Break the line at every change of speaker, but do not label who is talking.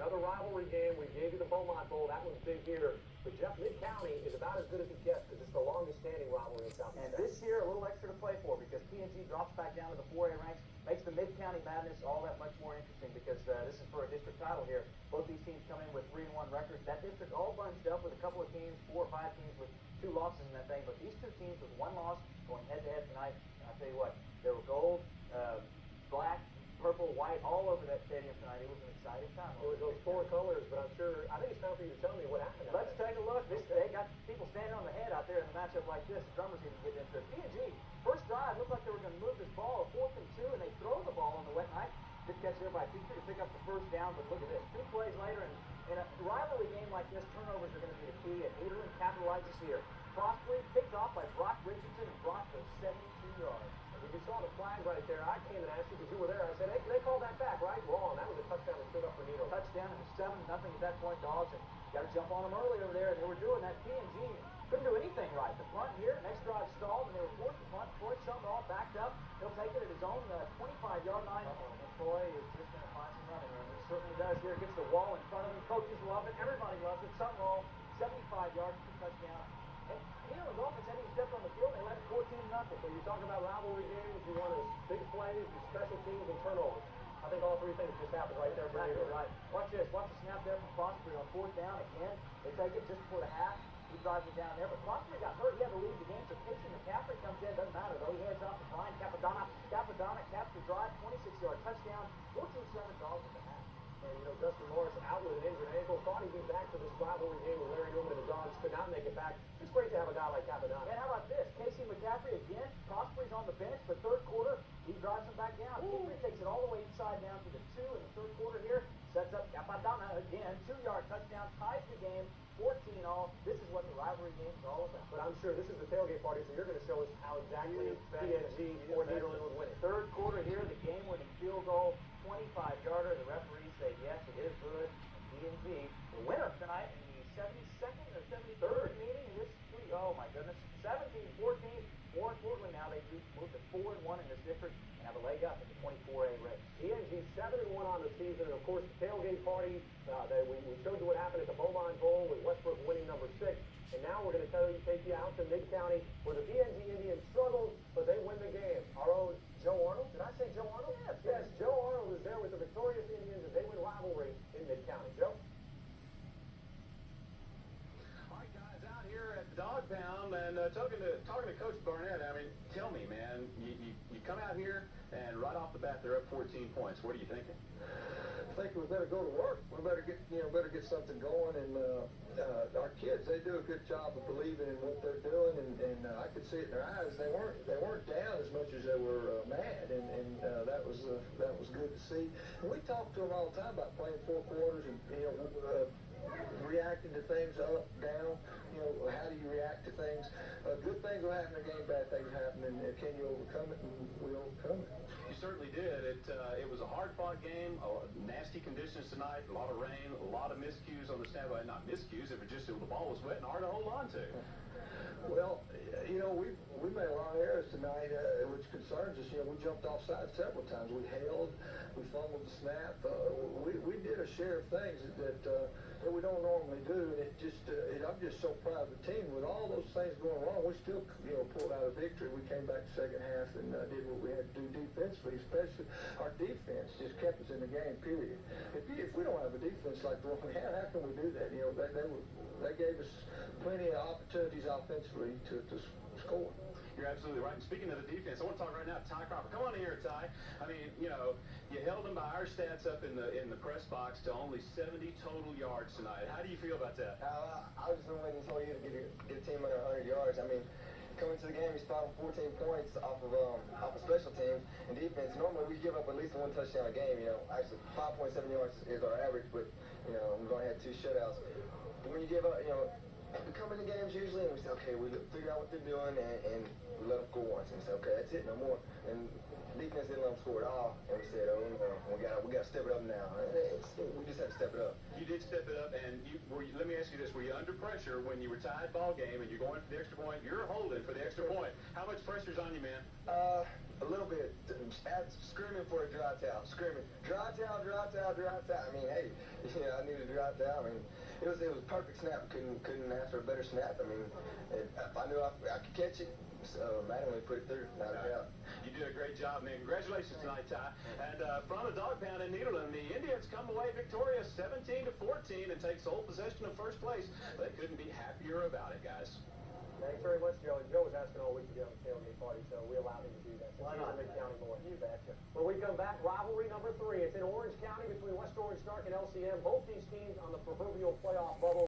Another rivalry game. We gave you the Beaumont Bowl. That one's big here. But Jeff, Mid-County is about as good as it gets because it's the longest standing rivalry in Southeast.
And this year, a little extra to play for because PNG drops back down to the 4A ranks, makes the Mid-County Madness all that much more interesting because this is for a district title here. Both these teams come in with 3-1 records. That district all bunched up with a couple of teams, 4 or 5 teams with 2 losses in that thing. But these 2 teams with 1 loss going head-to-head tonight. And I'll tell you what, there were gold, black, purple, white, all over that stadium tonight. It was an exciting time.
It was those 4 colors, but I'm sure, I think it's time for you to tell me what happened.
Let's take a look. They got people standing on the head out there in a matchup like this. The drummers even get into it. PNG, first drive, looked like they were going to move this ball, 4th and 2, and they throw the ball on the wet night. Good catch there by Teacher to pick up the first down, but look at this. 2 plays later, and in a rivalry game like this, turnovers are going to be the key, and Nederland capitalizes here. Crossplay picked off by Brock Richardson, and Brock goes 72 yards.
When you saw the flag right there, I came and asked you because you were there. I said, hey, they called that back, right? Wrong. That was a touchdown that stood up for Nederland.
Touchdown, it was 7-0 at that point, Dogs, and got to jump on them early over there, and they were doing that. PNG couldn't do anything right. The punt here, next drive stalled, and they were forced to punt. Troy Summerall backed up. He'll take it at his own 25-yard line. And Troy is just going to find some running room. He certainly does here. Gets the wall in front of him. Coaches love it. Everybody loves it. Summerall, 75 yards for the touchdown. And Nederland's offense hadn't even stepped on the field. They led it 14-0.
So you talk about rivalry games, you want as big plays, your special teams, and turnovers. I think all 3 things just happened right there for Nederland.
Right. Watch this. Watch the snap there from Prospery on 4th down again. They take it just before the half. He drives it down there, but Prospery got hurt. He had to leave the game, so Casey McCaffrey comes in. Doesn't matter, though. He heads off to Brian Capadonna. Capadonna caps the drive, 26-yard touchdown, 14-7 Dogs at the half.
And, you know, Dustin Morris out with an injured ankle. Thought he'd be back for this rivalry game with Larry Newman and the Dogs. Could not make it back. It's great to have a guy like Capadonna.
And how about this? Casey McCaffrey again. Prospery's on the bench, but 3rd quarter, he drives him back down. Caffrey takes it all the way inside down to the 2 in the 3rd quarter here. Sets up Capadonna again. 2-yard touchdown. Ties the game. 14-all. This is what the rivalry game is all about.
But I'm sure this is the tailgate party, so you're going to show us how exactly PNG or Nederland would win it.
3rd quarter here, the game-winning field goal, 25-yarder. The referees say, yes, it is good. PNG, the winner tonight in the 72nd or 73rd meeting in this week. Oh, my goodness. 17-14. More importantly, now they moved to 4-1 in this district and have a leg up in the 24A race.
PNG 7-1 on the season, and of course the tailgate party. We showed you what happened at the Beaumont Bowl with Westbrook winning number 6, and now we're going to take you out to Mid-County where the PNG Indians struggled, but they win the game. Our own Joe Arnold. Did I say Joe Arnold? Yes. Joe Arnold is there with the victorious Indians as they win rivalry in Mid-County. Joe.
Out here at the Dog Pound and talking to Coach Barnett. I mean, tell me, man, you come out here and right off the bat they're up 14 points. What are you thinking?
I think we better go to work. We better get something going. And our kids, they do a good job of believing in what they're doing. And I could see it in their eyes. They weren't down as much as they were mad. And that was good to see. And we talk to them all the time about playing 4 quarters and reacting to things up, down. How do you react to things? Good things will happen in the game, bad things happen, and can you overcome it? And we overcome it.
You certainly did. It was a hard-fought game, nasty conditions tonight, a lot of rain, a lot of miscues on the standby. Not miscues, it was just the ball was wet and hard to hold on to.
Well, we made a lot of errors tonight, which concerns us. We jumped offside several times. We held, we fumbled the snap. We did a share of things that we don't normally do, and I'm just so proud of the team. With all those things going wrong, we still pulled out a victory. We came back the second half and did what we had to do defensively. Especially our defense just kept us in the game. Period. If we don't have a defense like the one we had, how can we do that? They gave us plenty of opportunities offensively to score.
You're absolutely right. And speaking of the defense, I want to talk right now to Ty Cropper. Come on in here, Ty. I mean, you held them by our stats up in the press box to only 70 total yards tonight. How do you feel about that?
I was just been waiting until you to get a team under 100 yards. I mean, coming to the game, he's spotting 14 points off of special teams and defense. Normally, we give up at least 1 touchdown a game. Actually, 5.7 yards is our average, but we're going to have 2 shutouts. But when you give up, we come into games usually and we say, okay, we figure out what they're doing and we let them score once. And we say, okay, that's it, no more. And defense didn't let them score at all. And we said, oh, no, we got to step it up now. We just have to step it up.
You did step it up, and let me ask you this. Were you under pressure when you were tied ball game and you're going for the extra point? You're holding for the extra point. How much pressure's on you, man?
A little bit. Screaming for a dry towel. Screaming, dry towel, dry towel, dry towel. I mean, hey, needed to drive that. I mean, it was a perfect snap. Couldn't ask for a better snap. I mean, if I knew I could catch it, so manually put it through. Not a doubt.
You did a great job, man. Congratulations tonight, Ty. And from the dog pound in Nederland, the Indians come away victorious 17-14 and take sole possession of first place. They couldn't be happier about it, guys.
Thanks very much, Joe. And Joe was asking all week to get on the tailgate party, so we allowed him to do that.
Why
He's
not?
a Mid-County boy.
You betcha.
When we come back, rivalry number 3. It's in Orange County between West Orange Stark and LCM. Both these teams on the proverbial